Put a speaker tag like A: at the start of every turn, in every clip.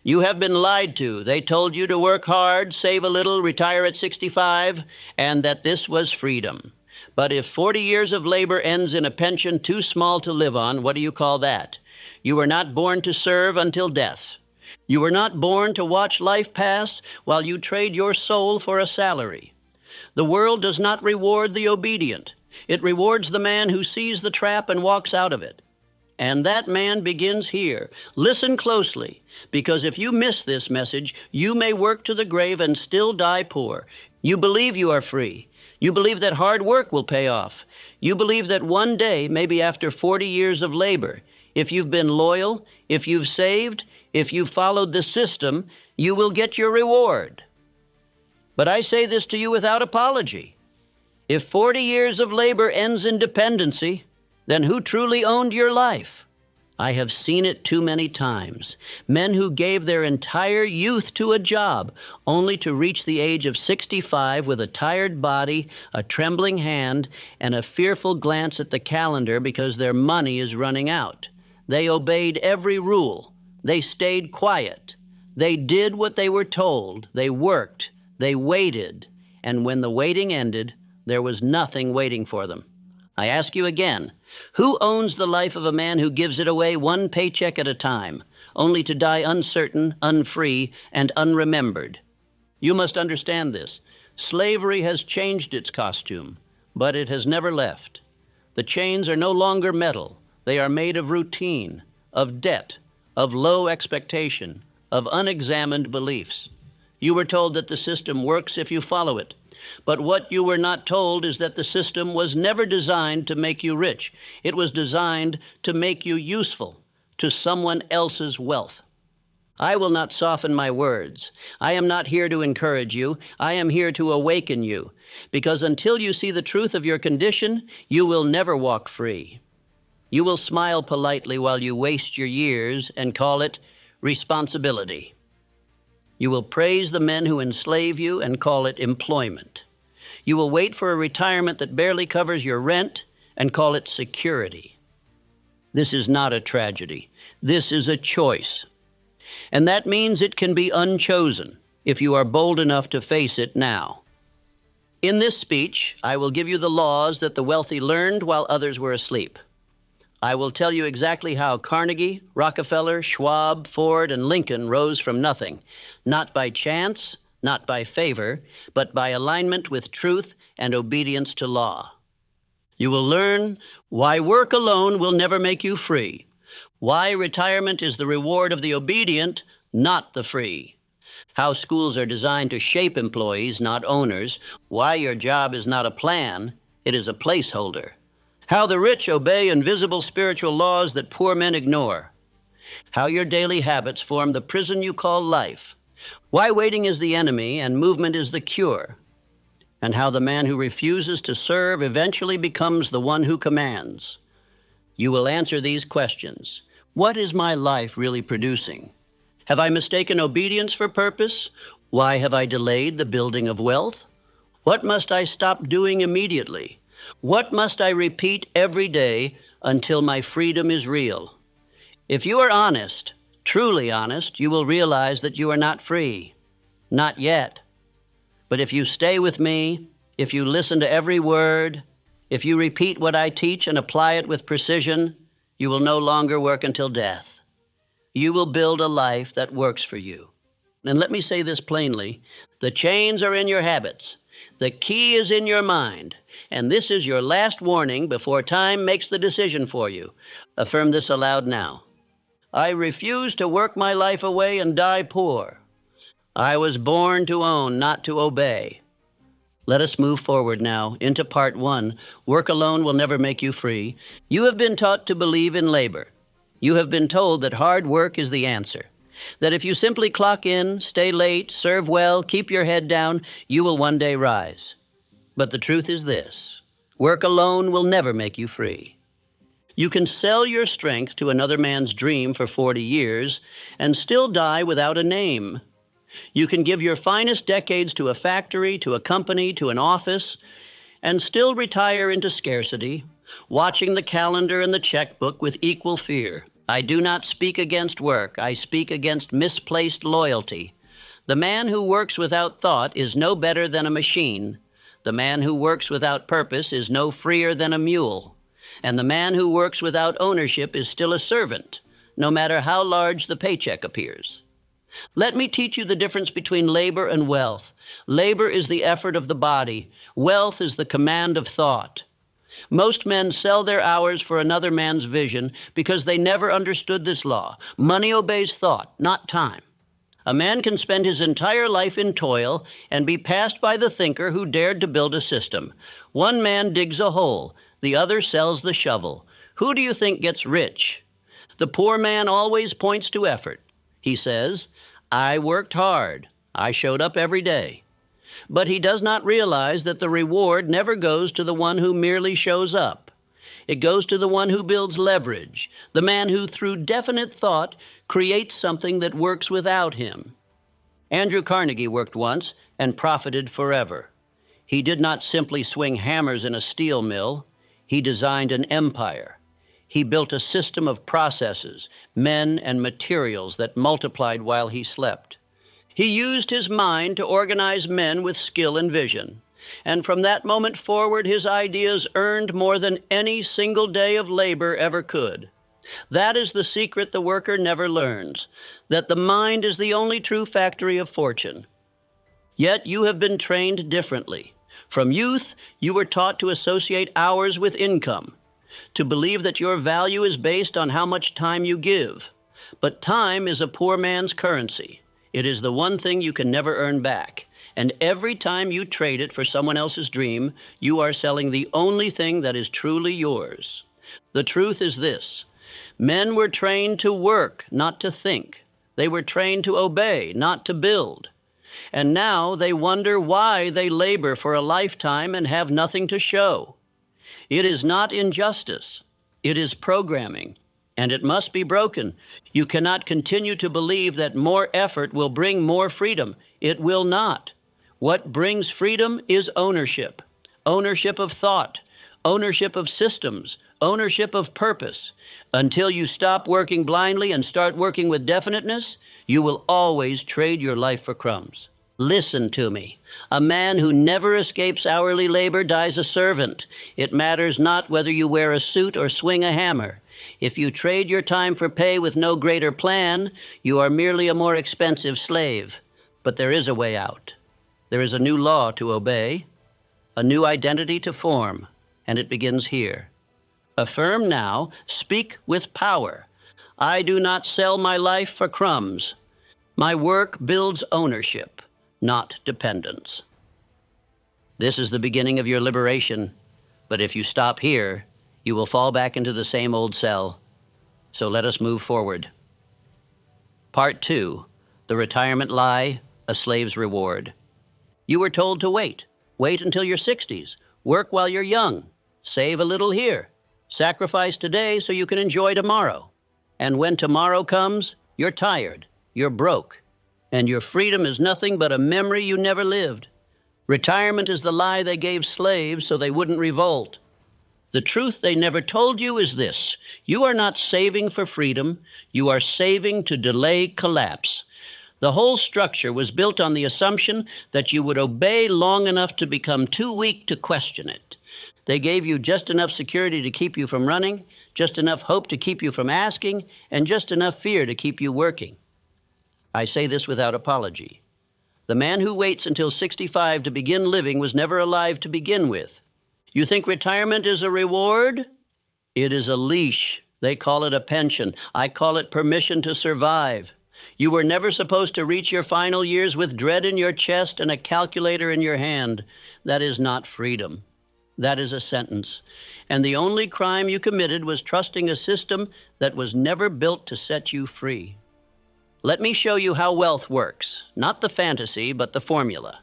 A: You have been lied to. They told you to work hard, save a little, retire at 65, and that this was freedom. But if 40 years of labor ends in a pension too small to live on, what do you call that? You were not born to serve until death. You were not born to watch life pass while you trade your soul for a salary. The world does not reward the obedient. It rewards the man who sees the trap and walks out of it. And that man begins here. Listen closely, because if you miss this message, you may work to the grave and still die poor. You believe you are free. You believe that hard work will pay off. You believe that one day, maybe after 40 years of labor, if you've been loyal, if you've saved, if you've followed the system, you will get your reward. But I say this to you without apology. If 40 years of labor ends in dependency, then who truly owned your life? I have seen it too many times. Men who gave their entire youth to a job, only to reach the age of 65 with a tired body, a trembling hand, and a fearful glance at the calendar because their money is running out. They obeyed every rule. They stayed quiet. They did what they were told. They worked. They waited. And when the waiting ended, there was nothing waiting for them. I ask you again, who owns the life of a man who gives it away one paycheck at a time, only to die uncertain, unfree, and unremembered? You must understand this. Slavery has changed its costume, but it has never left. The chains are no longer metal. They are made of routine, of debt, of low expectation, of unexamined beliefs. You were told that the system works if you follow it. But what you were not told is that the system was never designed to make you rich. It was designed to make you useful to someone else's wealth. I will not soften my words. I am not here to encourage you. I am here to awaken you, because until you see the truth of your condition, you will never walk free. You will smile politely while you waste your years and call it responsibility. You will praise the men who enslave you and call it employment. You will wait for a retirement that barely covers your rent and call it security. This is not a tragedy. This is a choice. And that means it can be unchosen if you are bold enough to face it now. In this speech, I will give you the laws that the wealthy learned while others were asleep. I will tell you exactly how Carnegie, Rockefeller, Schwab, Ford, and Lincoln rose from nothing, not by chance, not by favor, but by alignment with truth and obedience to law. You will learn why work alone will never make you free, why retirement is the reward of the obedient, not the free, how schools are designed to shape employees, not owners, why your job is not a plan, it is a placeholder, how the rich obey invisible spiritual laws that poor men ignore, how your daily habits form the prison you call life, why waiting is the enemy and movement is the cure, and how the man who refuses to serve eventually becomes the one who commands. You will answer these questions. What is my life really producing? Have I mistaken obedience for purpose? Why have I delayed the building of wealth? What must I stop doing immediately? What must I repeat every day until my freedom is real? If you are honest, truly honest, you will realize that you are not free. Not yet. But if you stay with me, if you listen to every word, if you repeat what I teach and apply it with precision, you will no longer work until death. You will build a life that works for you. And let me say this plainly, the chains are in your habits. The key is in your mind. And this is your last warning before time makes the decision for you. Affirm this aloud now. I refuse to work my life away and die poor. I was born to own, not to obey. Let us move forward now into part one. Work alone will never make you free. You have been taught to believe in labor. You have been told that hard work is the answer. That if you simply clock in, stay late, serve well, keep your head down, you will one day rise. But the truth is this, work alone will never make you free. You can sell your strength to another man's dream for 40 years and still die without a name. You can give your finest decades to a factory, to a company, to an office, and still retire into scarcity, watching the calendar and the checkbook with equal fear. I do not speak against work. I speak against misplaced loyalty. The man who works without thought is no better than a machine. The man who works without purpose is no freer than a mule. And the man who works without ownership is still a servant, no matter how large the paycheck appears. Let me teach you the difference between labor and wealth. Labor is the effort of the body. Wealth is the command of thought. Most men sell their hours for another man's vision because they never understood this law. Money obeys thought, not time. A man can spend his entire life in toil and be passed by the thinker who dared to build a system. One man digs a hole, the other sells the shovel. Who do you think gets rich? The poor man always points to effort. He says, I worked hard. I showed up every day. But he does not realize that the reward never goes to the one who merely shows up. It goes to the one who builds leverage, the man who, through definite thought, creates something that works without him. Andrew Carnegie worked once and profited forever. He did not simply swing hammers in a steel mill. He designed an empire. He built a system of processes, men, and materials that multiplied while he slept. He used his mind to organize men with skill and vision. And from that moment forward, his ideas earned more than any single day of labor ever could. That is the secret the worker never learns, that the mind is the only true factory of fortune. Yet you have been trained differently. From youth, you were taught to associate hours with income, to believe that your value is based on how much time you give. But time is a poor man's currency. It is the one thing you can never earn back. And every time you trade it for someone else's dream, you are selling the only thing that is truly yours. The truth is this: men were trained to work, not to think. They were trained to obey, not to build. And now they wonder why they labor for a lifetime and have nothing to show. It is not injustice. It is programming, and it must be broken. You cannot continue to believe that more effort will bring more freedom. It will not. What brings freedom is ownership. Ownership of thought, ownership of systems, ownership of purpose. Until you stop working blindly and start working with definiteness, you will always trade your life for crumbs. Listen to me. A man who never escapes hourly labor dies a servant. It matters not whether you wear a suit or swing a hammer. If you trade your time for pay with no greater plan, you are merely a more expensive slave. But there is a way out. There is a new law to obey, a new identity to form, and it begins here. Affirm now, speak with power. I do not sell my life for crumbs. My work builds ownership, not dependence. This is the beginning of your liberation, but if you stop here, you will fall back into the same old cell. So let us move forward. Part 2, The Retirement Lie, a Slave's Reward. You were told to wait. Wait until your 60s. Work while you're young. Save a little here. Sacrifice today so you can enjoy tomorrow. And when tomorrow comes, you're tired, you're broke, and your freedom is nothing but a memory you never lived. Retirement is the lie they gave slaves so they wouldn't revolt. The truth they never told you is this: you are not saving for freedom, you are saving to delay collapse. The whole structure was built on the assumption that you would obey long enough to become too weak to question it. They gave you just enough security to keep you from running, just enough hope to keep you from asking, and just enough fear to keep you working. I say this without apology. The man who waits until 65 to begin living was never alive to begin with. You think retirement is a reward? It is a leash. They call it a pension. I call it permission to survive. You were never supposed to reach your final years with dread in your chest and a calculator in your hand. That is not freedom. That is a sentence. And the only crime you committed was trusting a system that was never built to set you free. Let me show you how wealth works. Not the fantasy, but the formula.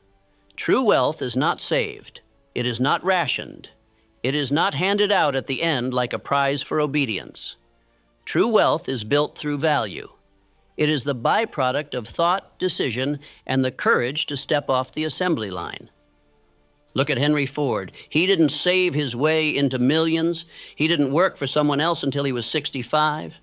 A: True wealth is not saved. It is not rationed. It is not handed out at the end like a prize for obedience. True wealth is built through value. It is the byproduct of thought, decision, and the courage to step off the assembly line. Look at Henry Ford. He didn't save his way into millions. He didn't work for someone else until he was 65.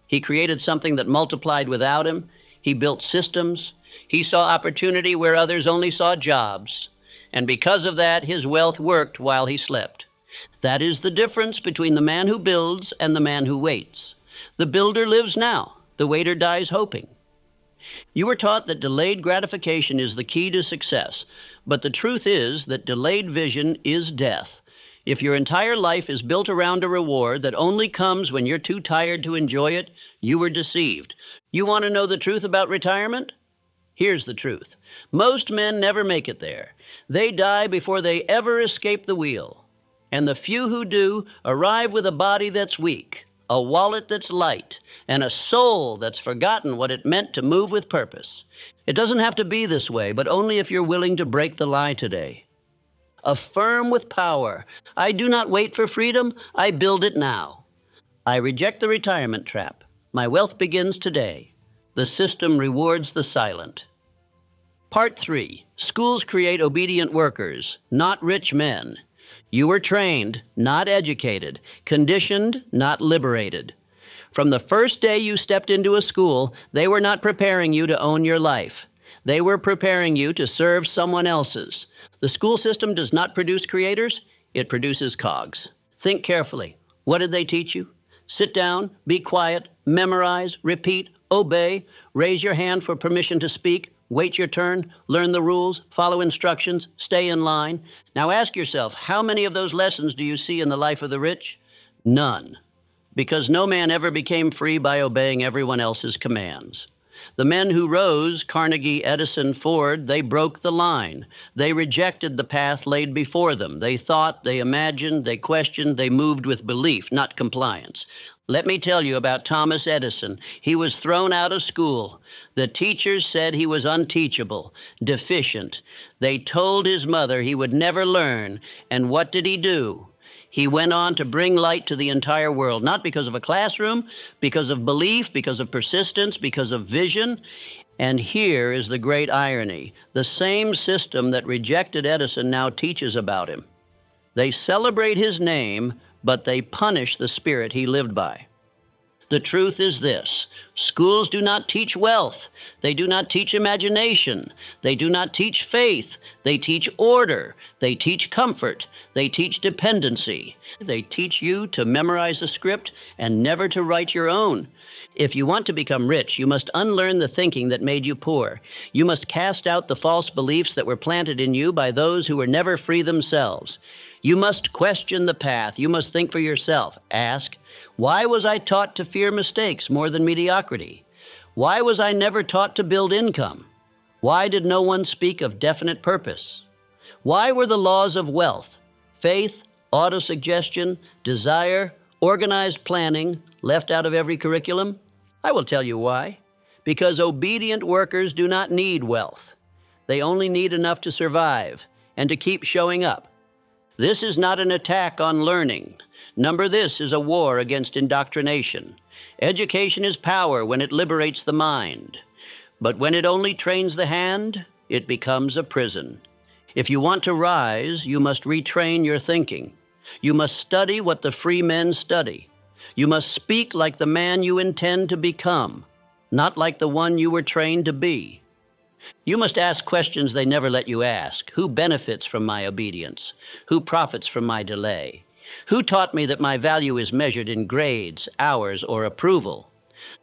A: He created something that multiplied without him. He built systems. He saw opportunity where others only saw jobs. And because of that, his wealth worked while he slept. That is the difference between the man who builds and the man who waits. The builder lives now. The waiter dies hoping. You were taught that delayed gratification is the key to success, but the truth is that delayed vision is death. If your entire life is built around a reward that only comes when you're too tired to enjoy it, you were deceived. You want to know the truth about retirement? Here's the truth. Most men never make it there. They die before they ever escape the wheel. And the few who do arrive with a body that's weak, a wallet that's light, and a soul that's forgotten what it meant to move with purpose. It doesn't have to be this way, but only if you're willing to break the lie today. Affirm with power. I do not wait for freedom. I build it now. I reject the retirement trap. My wealth begins today. The system rewards the silent. Part 3. Schools create obedient workers, not rich men. You were trained, not educated, conditioned, not liberated. From the first day you stepped into a school, they were not preparing you to own your life. They were preparing you to serve someone else's. The school system does not produce creators, it produces cogs. Think carefully. What did they teach you? Sit down, be quiet, memorize, repeat, obey, raise your hand for permission to speak, wait your turn, learn the rules, follow instructions, stay in line. Now ask yourself, how many of those lessons do you see in the life of the rich? None. Because no man ever became free by obeying everyone else's commands. The men who rose, Carnegie, Edison, Ford, they broke the line. They rejected the path laid before them. They thought, they imagined, they questioned, they moved with belief, not compliance. Let me tell you about Thomas Edison. He was thrown out of school. The teachers said he was unteachable, deficient. They told his mother he would never learn. And what did he do? He went on to bring light to the entire world, not because of a classroom, because of belief, because of persistence, because of vision. And here is the great irony. The same system that rejected Edison now teaches about him. They celebrate his name, but they punish the spirit he lived by. The truth is this. Schools do not teach wealth. They do not teach imagination. They do not teach faith. They teach order. They teach comfort. They teach dependency. They teach you to memorize a script and never to write your own. If you want to become rich, you must unlearn the thinking that made you poor. You must cast out the false beliefs that were planted in you by those who were never free themselves. You must question the path. You must think for yourself. Ask, why was I taught to fear mistakes more than mediocrity? Why was I never taught to build income? Why did no one speak of definite purpose? Why were the laws of wealth, faith, autosuggestion, desire, organized planning left out of every curriculum? I will tell you why. Because obedient workers do not need wealth. They only need enough to survive and to keep showing up. This is not an attack on learning. Number this is a war against indoctrination. Education is power when it liberates the mind. But when it only trains the hand, it becomes a prison. If you want to rise, you must retrain your thinking. You must study what the free men study. You must speak like the man you intend to become, not like the one you were trained to be. You must ask questions they never let you ask. Who benefits from my obedience? Who profits from my delay? Who taught me that my value is measured in grades, hours, or approval?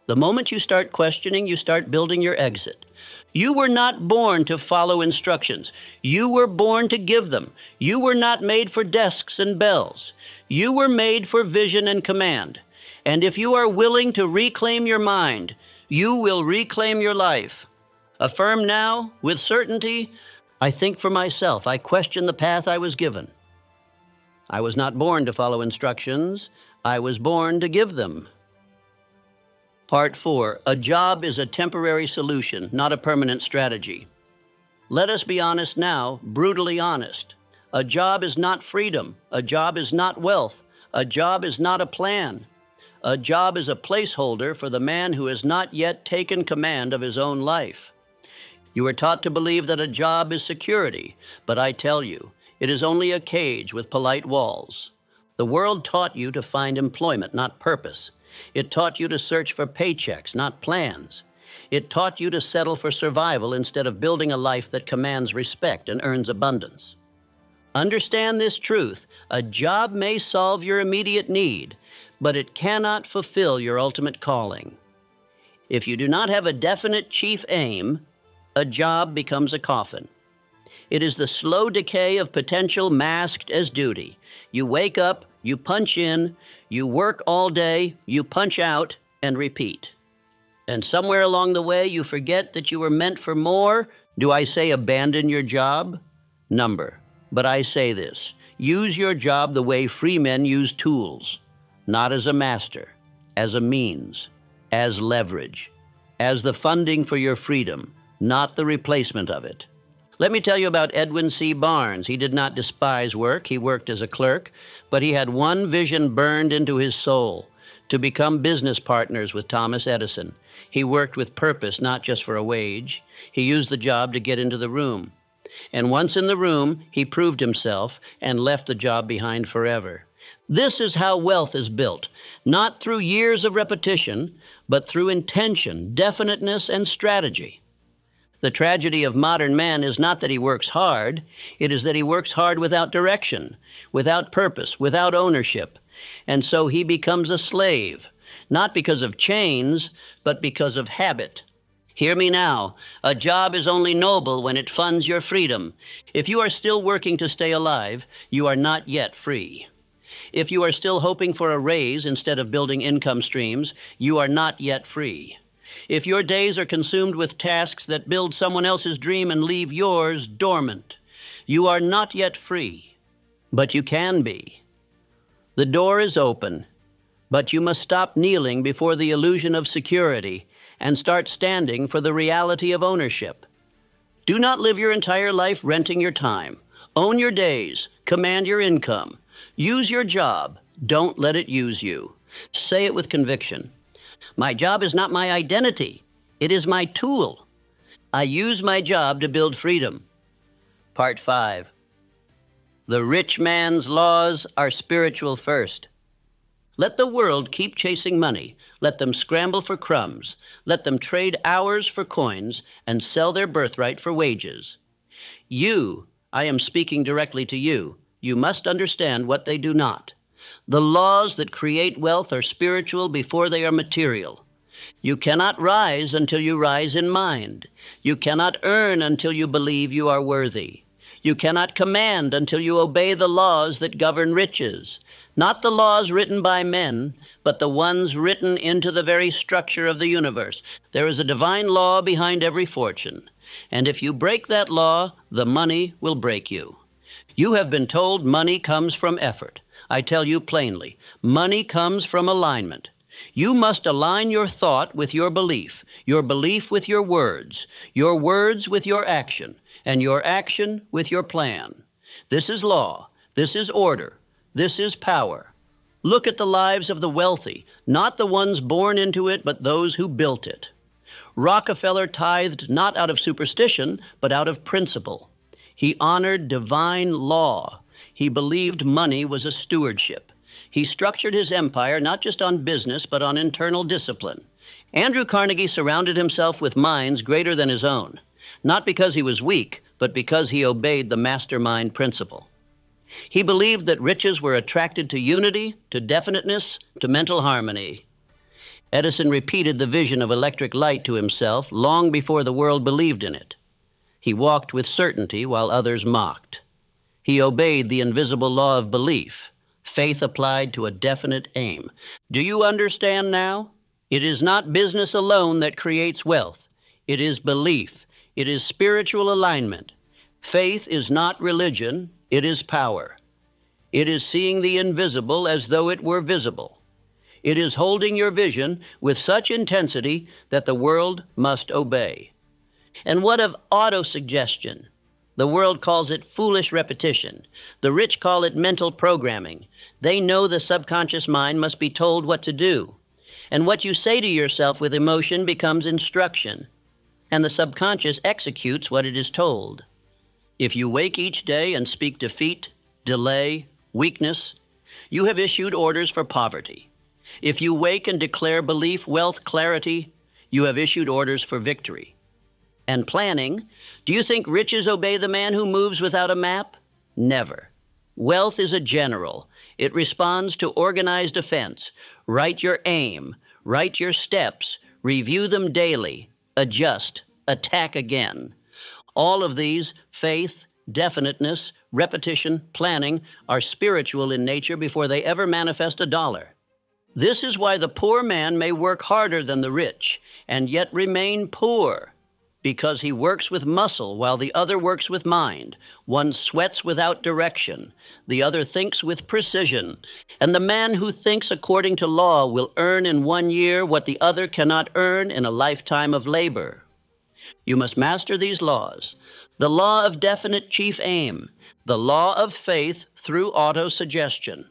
A: The moment you start questioning, you start building your exit. You were not born to follow instructions. You were born to give them. You were not made for desks and bells. You were made for vision and command. And if you are willing to reclaim your mind, you will reclaim your life. Affirm now, with certainty, I think for myself. I question the path I was given. I was not born to follow instructions. I was born to give them. Part 4. A job is a temporary solution, not a permanent strategy. Let us be honest now, brutally honest. A job is not freedom. A job is not wealth. A job is not a plan. A job is a placeholder for the man who has not yet taken command of his own life. You are taught to believe that a job is security, but I tell you, it is only a cage with polite walls. The world taught you to find employment, not purpose. It taught you to search for paychecks, not plans. It taught you to settle for survival instead of building a life that commands respect and earns abundance. Understand this truth. A job may solve your immediate need, but it cannot fulfill your ultimate calling. If you do not have a definite chief aim, a job becomes a coffin. It is the slow decay of potential masked as duty. You wake up, you punch in, you work all day, you punch out, and repeat. And somewhere along the way, you forget that you were meant for more. Do I say abandon your job? Number. But I say this: use your job the way free men use tools, not as a master, as a means, as leverage, as the funding for your freedom, not the replacement of it. Let me tell you about Edwin C. Barnes. He did not despise work. He worked as a clerk, but he had one vision burned into his soul: to become business partners with Thomas Edison. He worked with purpose, not just for a wage. He used the job to get into the room. And once in the room, he proved himself and left the job behind forever. This is how wealth is built, not through years of repetition, but through intention, definiteness, and strategy. The tragedy of modern man is not that he works hard, it is that he works hard without direction, without purpose, without ownership. And so he becomes a slave, not because of chains, but because of habit. Hear me now. A job is only noble when it funds your freedom. If you are still working to stay alive, you are not yet free. If you are still hoping for a raise instead of building income streams, you are not yet free. If your days are consumed with tasks that build someone else's dream and leave yours dormant, you are not yet free. But you can be. The door is open, but you must stop kneeling before the illusion of security and start standing for the reality of ownership. Do not live your entire life renting your time. Own your days. Command your income. Use your job. Don't let it use you. Say it with conviction. My job is not my identity. It is my tool. I use my job to build freedom. Part 5. The rich man's laws are spiritual first. Let the world keep chasing money. Let them scramble for crumbs. Let them trade hours for coins and sell their birthright for wages. You, I am speaking directly to you, you must understand what they do not. The laws that create wealth are spiritual before they are material. You cannot rise until you rise in mind. You cannot earn until you believe you are worthy. You cannot command until you obey the laws that govern riches. Not the laws written by men, but the ones written into the very structure of the universe. There is a divine law behind every fortune. And if you break that law, the money will break you. You have been told money comes from effort. I tell you plainly, money comes from alignment. You must align your thought with your belief with your words with your action, and your action with your plan. This is law. This is order. This is power. Look at the lives of the wealthy, not the ones born into it, but those who built it. Rockefeller tithed not out of superstition, but out of principle. He honored divine law. He believed money was a stewardship. He structured his empire not just on business, but on internal discipline. Andrew Carnegie surrounded himself with minds greater than his own, not because he was weak, but because he obeyed the mastermind principle. He believed that riches were attracted to unity, to definiteness, to mental harmony. Edison repeated the vision of electric light to himself long before the world believed in it. He walked with certainty while others mocked. He obeyed the invisible law of belief, faith applied to a definite aim. Do you understand now? It is not business alone that creates wealth. It is belief. It is spiritual alignment. Faith is not religion. It is power. It is seeing the invisible as though it were visible. It is holding your vision with such intensity that the world must obey. And what of autosuggestion? The world calls it foolish repetition. The rich call it mental programming. They know the subconscious mind must be told what to do. And what you say to yourself with emotion becomes instruction. And the subconscious executes what it is told. If you wake each day and speak defeat, delay, weakness, you have issued orders for poverty. If you wake and declare belief, wealth, clarity, you have issued orders for victory. And planning, do you think riches obey the man who moves without a map? Never. Wealth is a general. It responds to organized offense. Write your aim, write your steps, review them daily, adjust, attack again. All of these, faith, definiteness, repetition, planning, are spiritual in nature before they ever manifest a dollar. This is why the poor man may work harder than the rich and yet remain poor, because he works with muscle while the other works with mind. One sweats without direction, the other thinks with precision. And the man who thinks according to law will earn in 1 year what the other cannot earn in a lifetime of labor. You must master these laws. The law of definite chief aim, the law of faith through auto-suggestion,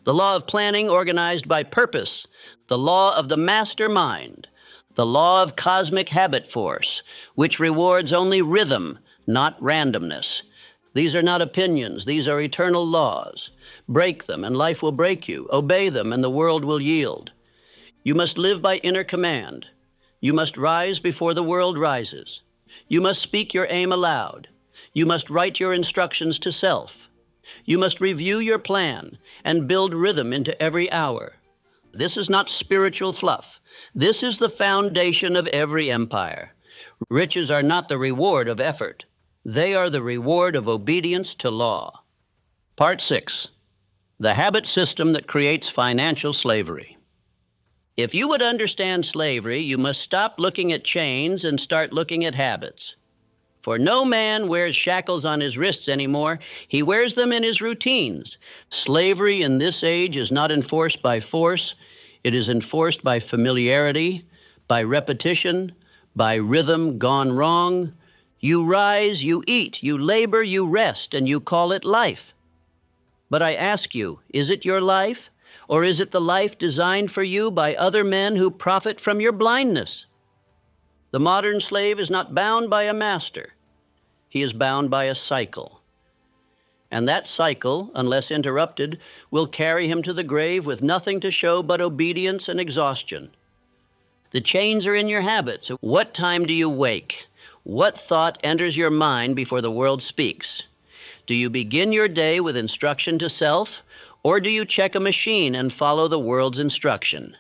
A: the law of planning organized by purpose, the law of the mastermind, the law of cosmic habit force, which rewards only rhythm, not randomness. These are not opinions, these are eternal laws. Break them, and life will break you. Obey them, and the world will yield. You must live by inner command. You must rise before the world rises. You must speak your aim aloud. You must write your instructions to self. You must review your plan and build rhythm into every hour. This is not spiritual fluff. This is the foundation of every empire. Riches are not the reward of effort. They are the reward of obedience to law. Part 6. The habit system that creates financial slavery. If you would understand slavery, you must stop looking at chains and start looking at habits. For no man wears shackles on his wrists anymore. He wears them in his routines. Slavery in this age is not enforced by force. It is enforced by familiarity, by repetition, by rhythm gone wrong. You rise, you eat, you labor, you rest, and you call it life. But I ask you, is it your life? Or is it the life designed for you by other men who profit from your blindness? The modern slave is not bound by a master. He is bound by a cycle. And that cycle, unless interrupted, will carry him to the grave with nothing to show but obedience and exhaustion. The chains are in your habits. What time do you wake? What thought enters your mind before the world speaks? Do you begin your day with instruction to self, or do you check a machine and follow the world's instruction?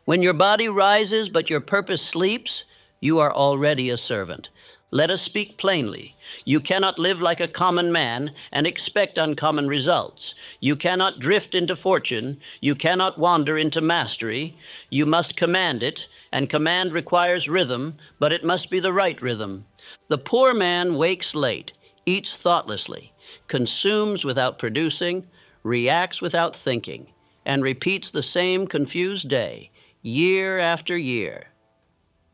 A: When your body rises but your purpose sleeps, you are already a servant. Let us speak plainly. You cannot live like a common man and expect uncommon results. You cannot drift into fortune. You cannot wander into mastery. You must command it, and command requires rhythm, but it must be the right rhythm. The poor man wakes late, eats thoughtlessly, consumes without producing, reacts without thinking, and repeats the same confused day, year after year.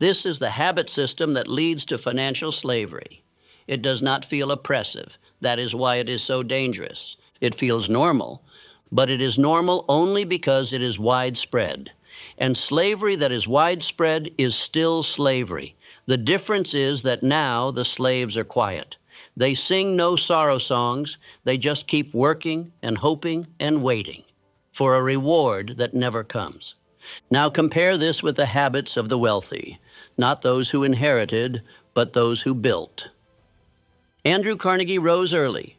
A: This is the habit system that leads to financial slavery. It does not feel oppressive. That is why it is so dangerous. It feels normal, but it is normal only because it is widespread. And slavery that is widespread is still slavery. The difference is that now the slaves are quiet. They sing no sorrow songs. They just keep working and hoping and waiting for a reward that never comes. Now compare this with the habits of the wealthy, not those who inherited, but those who built. Andrew Carnegie rose early.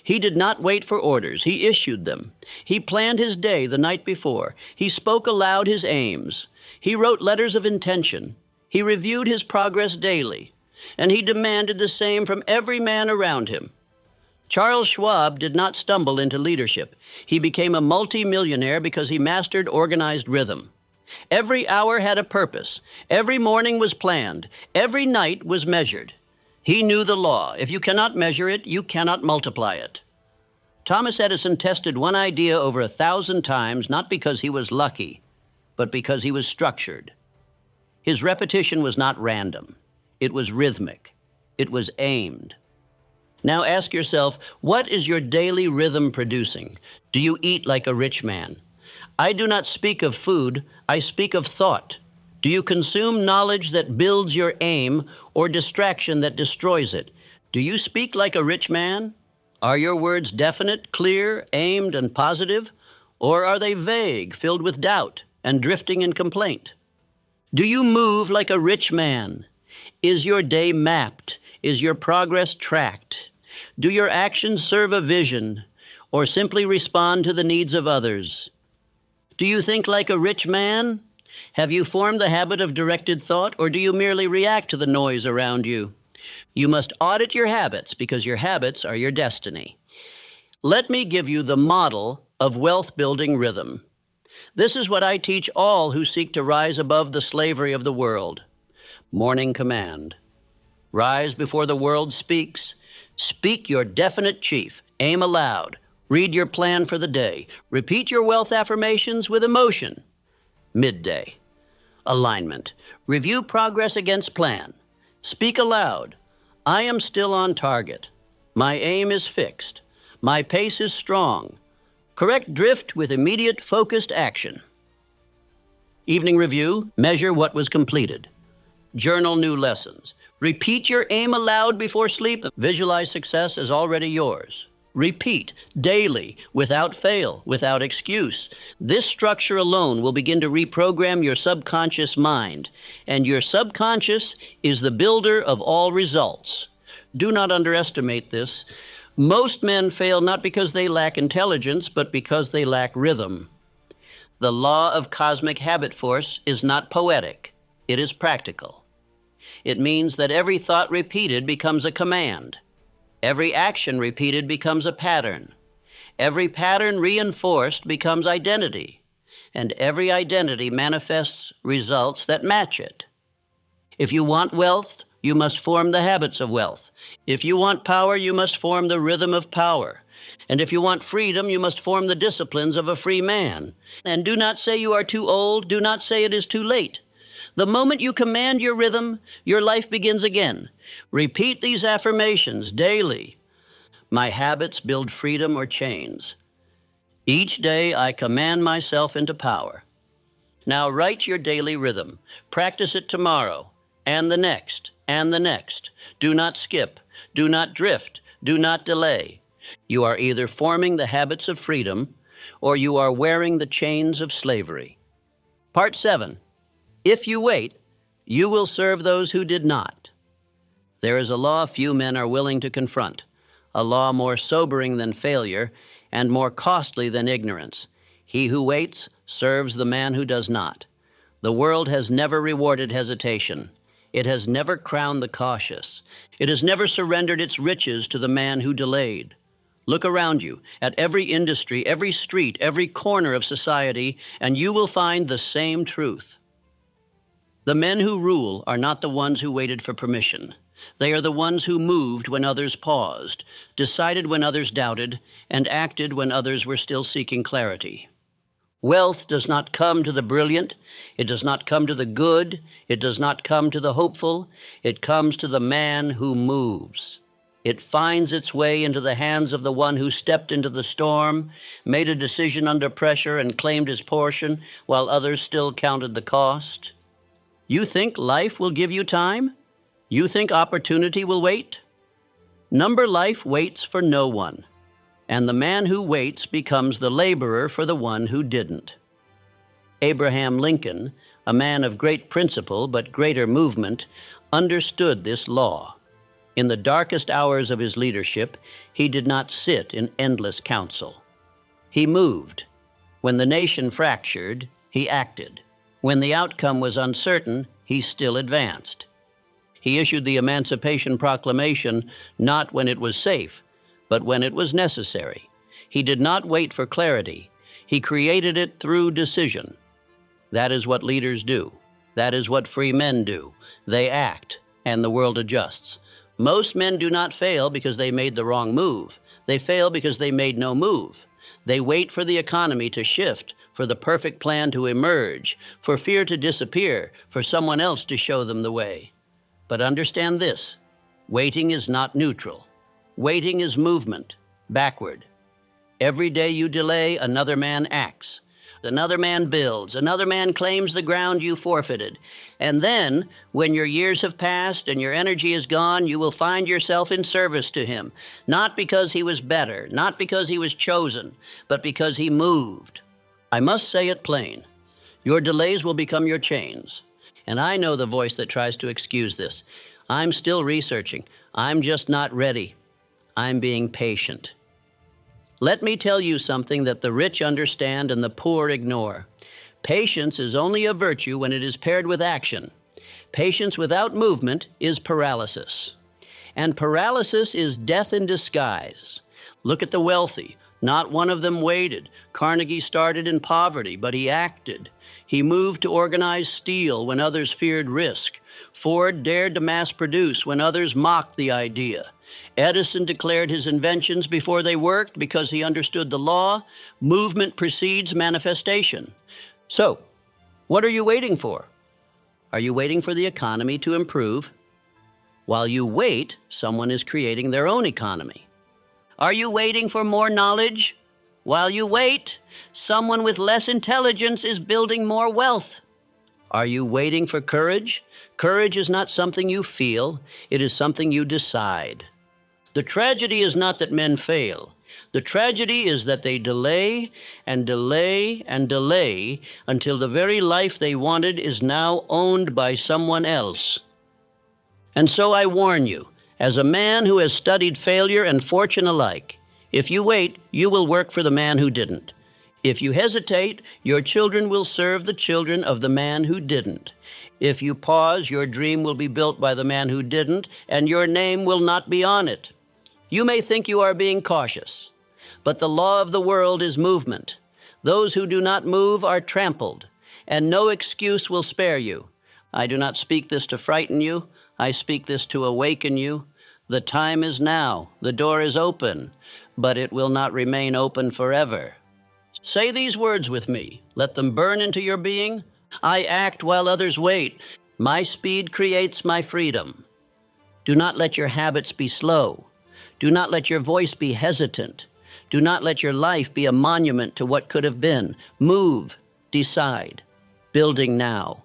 A: He did not wait for orders. He issued them. He planned his day the night before. He spoke aloud his aims. He wrote letters of intention. He reviewed his progress daily, and he demanded the same from every man around him. Charles Schwab did not stumble into leadership. He became a multimillionaire because he mastered organized rhythm. Every hour had a purpose. Every morning was planned. Every night was measured. He knew the law. If you cannot measure it, you cannot multiply it. Thomas Edison tested one idea over 1,000 times, not because he was lucky, but because he was structured. His repetition was not random. It was rhythmic. It was aimed. Now ask yourself, what is your daily rhythm producing? Do you eat like a rich man? I do not speak of food, I speak of thought. Do you consume knowledge that builds your aim or distraction that destroys it? Do you speak like a rich man? Are your words definite, clear, aimed, and positive? Or are they vague, filled with doubt? and drifting in complaint? Do you move like a rich man? Is your day mapped? Is your progress tracked? Do your actions serve a vision or simply respond to the needs of others? Do you think like a rich man? Have you formed the habit of directed thought, or do you merely react to the noise around you? You must audit your habits, because your habits are your destiny. Let me give you the model of wealth-building rhythm. This is what I teach all who seek to rise above the slavery of the world. Morning command. Rise before the world speaks. Speak your definite chief. Aim aloud. Read your plan for the day. Repeat your wealth affirmations with emotion. Midday. Alignment. Review progress against plan. Speak aloud. I am still on target. My aim is fixed. My pace is strong. Correct drift with immediate focused action. Evening review. Measure what was completed. Journal new lessons. Repeat your aim aloud before sleep. Visualize success as already yours. Repeat daily, without fail, without excuse. This structure alone will begin to reprogram your subconscious mind, and your subconscious is the builder of all results. Do not underestimate this. Most men fail not because they lack intelligence, but because they lack rhythm. The law of cosmic habit force is not poetic. It is practical. It means that every thought repeated becomes a command. Every action repeated becomes a pattern. Every pattern reinforced becomes identity. And every identity manifests results that match it. If you want wealth, you must form the habits of wealth. If you want power, you must form the rhythm of power. And if you want freedom, you must form the disciplines of a free man. And do not say you are too old. Do not say it is too late. The moment you command your rhythm, your life begins again. Repeat these affirmations daily. My habits build freedom or chains. Each day I command myself into power. Now write your daily rhythm. Practice it tomorrow, and the next, and the next. Do not skip. Do not drift. Do not delay. You are either forming the habits of freedom, or you are wearing the chains of slavery. Part 7. If you wait, you will serve those who did not. There is a law few men are willing to confront, a law more sobering than failure and more costly than ignorance. He who waits serves the man who does not. The world has never rewarded hesitation. It has never crowned the cautious. It has never surrendered its riches to the man who delayed. Look around you at every industry, every street, every corner of society, and you will find the same truth. The men who rule are not the ones who waited for permission. They are the ones who moved when others paused, decided when others doubted, and acted when others were still seeking clarity. Wealth does not come to the brilliant. It does not come to the good. It does not come to the hopeful. It comes to the man who moves. It finds its way into the hands of the one who stepped into the storm, made a decision under pressure, and claimed his portion while others still counted the cost. You think life will give you time? You think opportunity will wait? Number life waits for no one, and the man who waits becomes the laborer for the one who didn't. Abraham Lincoln, a man of great principle but greater movement, understood this law. In the darkest hours of his leadership, he did not sit in endless counsel. He moved. When the nation fractured, he acted. When the outcome was uncertain, he still advanced. He issued the Emancipation Proclamation not when it was safe, but when it was necessary. He did not wait for clarity. He created it through decision. That is what leaders do. That is what free men do. They act, and the world adjusts. Most men do not fail because they made the wrong move. They fail because they made no move. They wait for the economy to shift, for the perfect plan to emerge, for fear to disappear, for someone else to show them the way. But understand this, waiting is not neutral. Waiting is movement, backward. Every day you delay, another man acts. Another man builds. Another man claims the ground you forfeited. And then, when your years have passed and your energy is gone, you will find yourself in service to him, not because he was better, not because he was chosen, but because he moved. I must say it plain. Your delays will become your chains. And I know the voice that tries to excuse this. I'm still researching. I'm just not ready. I'm being patient. Let me tell you something that the rich understand and the poor ignore. Patience is only a virtue when it is paired with action. Patience without movement is paralysis. And paralysis is death in disguise. Look at the wealthy. Not one of them waited. Carnegie started in poverty, but he acted. He moved to organize steel when others feared risk. Ford dared to mass produce when others mocked the idea. Edison declared his inventions before they worked because he understood the law. Movement precedes manifestation. So, what are you waiting for? Are you waiting for the economy to improve? While you wait, someone is creating their own economy. Are you waiting for more knowledge? While you wait, someone with less intelligence is building more wealth. Are you waiting for courage? Courage is not something you feel, it is something you decide. The tragedy is not that men fail. The tragedy is that they delay and delay and delay until the very life they wanted is now owned by someone else. And so I warn you, as a man who has studied failure and fortune alike, if you wait, you will work for the man who didn't. If you hesitate, your children will serve the children of the man who didn't. If you pause, your dream will be built by the man who didn't, and your name will not be on it. You may think you are being cautious, but the law of the world is movement. Those who do not move are trampled, and no excuse will spare you. I do not speak this to frighten you. I speak this to awaken you. The time is now. The door is open, but it will not remain open forever. Say these words with me. Let them burn into your being. I act while others wait. My speed creates my freedom. Do not let your habits be slow. Do not let your voice be hesitant. Do not let your life be a monument to what could have been. Move, decide, building now.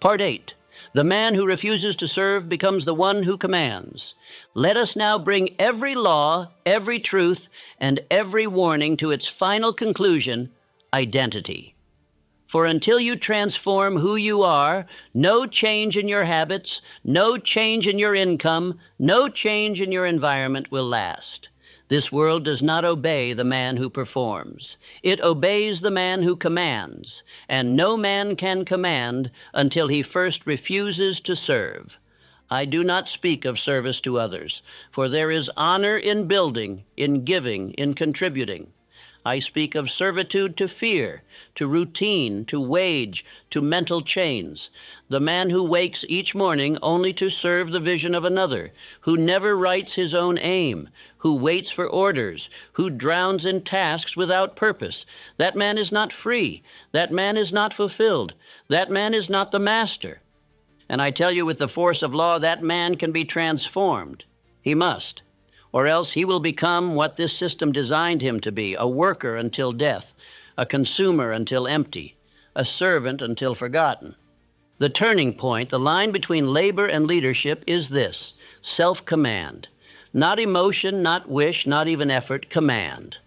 A: Part 8. The man who refuses to serve becomes the one who commands. Let us now bring every law, every truth, and every warning to its final conclusion, identity. For until you transform who you are, no change in your habits, no change in your income, no change in your environment will last. This world does not obey the man who performs. It obeys the man who commands, and no man can command until he first refuses to serve. I do not speak of service to others, for there is honor in building, in giving, in contributing. I speak of servitude to fear, to routine, to wage, to mental chains. The man who wakes each morning only to serve the vision of another, who never writes his own aim, who waits for orders, who drowns in tasks without purpose. That man is not free. That man is not fulfilled. That man is not the master. And I tell you with the force of law, that man can be transformed. He must. Or else he will become what this system designed him to be, a worker until death, a consumer until empty, a servant until forgotten. The turning point, the line between labor and leadership is this: self-command. Not emotion, not wish, not even effort, command.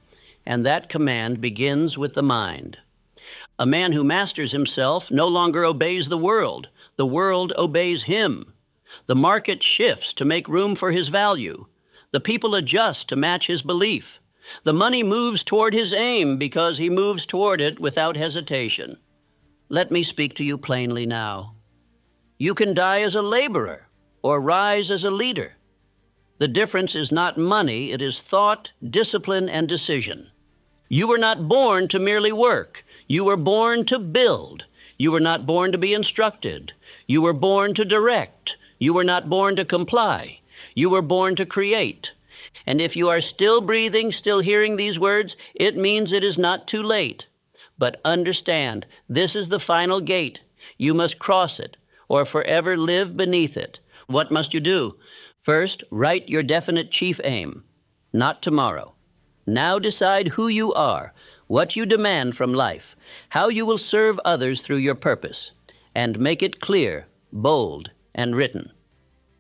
A: And that command begins with the mind. A man who masters himself no longer obeys the world. The world obeys him. The market shifts to make room for his value. The people adjust to match his belief. The money moves toward his aim because he moves toward it without hesitation. Let me speak to you plainly now. You can die as a laborer or rise as a leader. The difference is not money, it is thought, discipline, and decision. You were not born to merely work. You were born to build. You were not born to be instructed. You were born to direct. You were not born to comply. You were born to create. And if you are still breathing, still hearing these words, it means it is not too late. But understand, this is the final gate. You must cross it, or forever live beneath it. What must you do? First, write your definite chief aim. Not tomorrow. Now decide who you are, what you demand from life, how you will serve others through your purpose, and make it clear, bold, and written.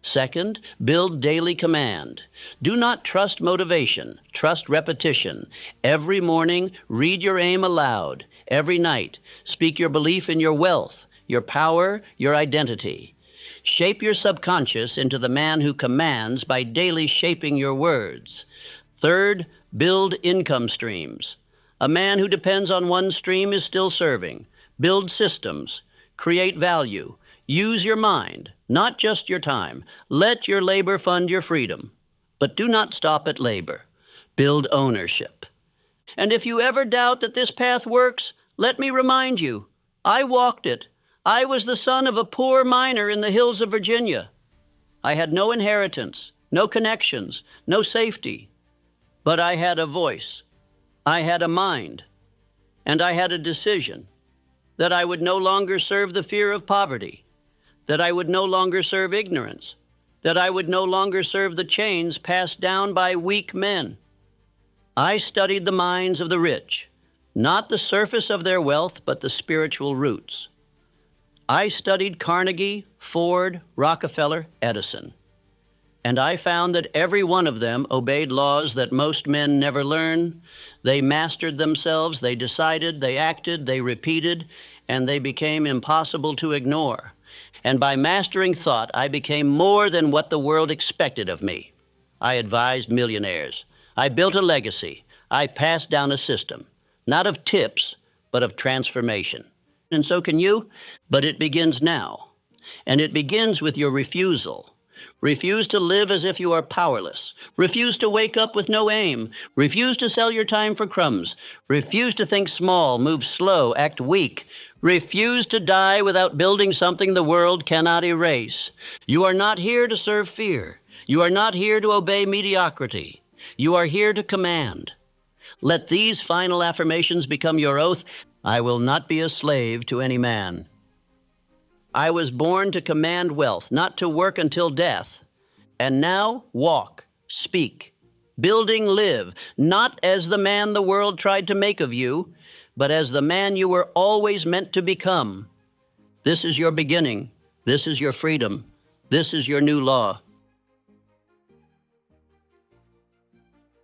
A: Second, build daily command. Do not trust motivation, trust repetition. Every morning, read your aim aloud. Every night, speak your belief in your wealth, your power, your identity. Shape your subconscious into the man who commands by daily shaping your words. Third, build income streams. A man who depends on one stream is still serving. Build systems. Create value. Use your mind, not just your time. Let your labor fund your freedom. But do not stop at labor. Build ownership. And if you ever doubt that this path works, let me remind you, I walked it. I was the son of a poor miner in the hills of Virginia. I had no inheritance, no connections, no safety. But I had a voice. I had a mind. And I had a decision that I would no longer serve the fear of poverty, that I would no longer serve ignorance, that I would no longer serve the chains passed down by weak men. I studied the minds of the rich, not the surface of their wealth, but the spiritual roots. I studied Carnegie, Ford, Rockefeller, Edison, and I found that every one of them obeyed laws that most men never learn. They mastered themselves, they decided, they acted, they repeated, and they became impossible to ignore. And by mastering thought, I became more than what the world expected of me. I advised millionaires. I built a legacy. I passed down a system, not of tips, but of transformation. And so can you, but it begins now. And it begins with your refusal. Refuse to live as if you are powerless. Refuse to wake up with no aim. Refuse to sell your time for crumbs. Refuse to think small, move slow, act weak. Refuse to die without building something the world cannot erase. You are not here to serve fear. You are not here to obey mediocrity. You are here to command. Let these final affirmations become your oath. I will not be a slave to any man. I was born to command wealth, not to work until death. And now, walk, speak, building live, not as the man the world tried to make of you, but as the man you were always meant to become. This is your beginning. This is your freedom. This is your new law.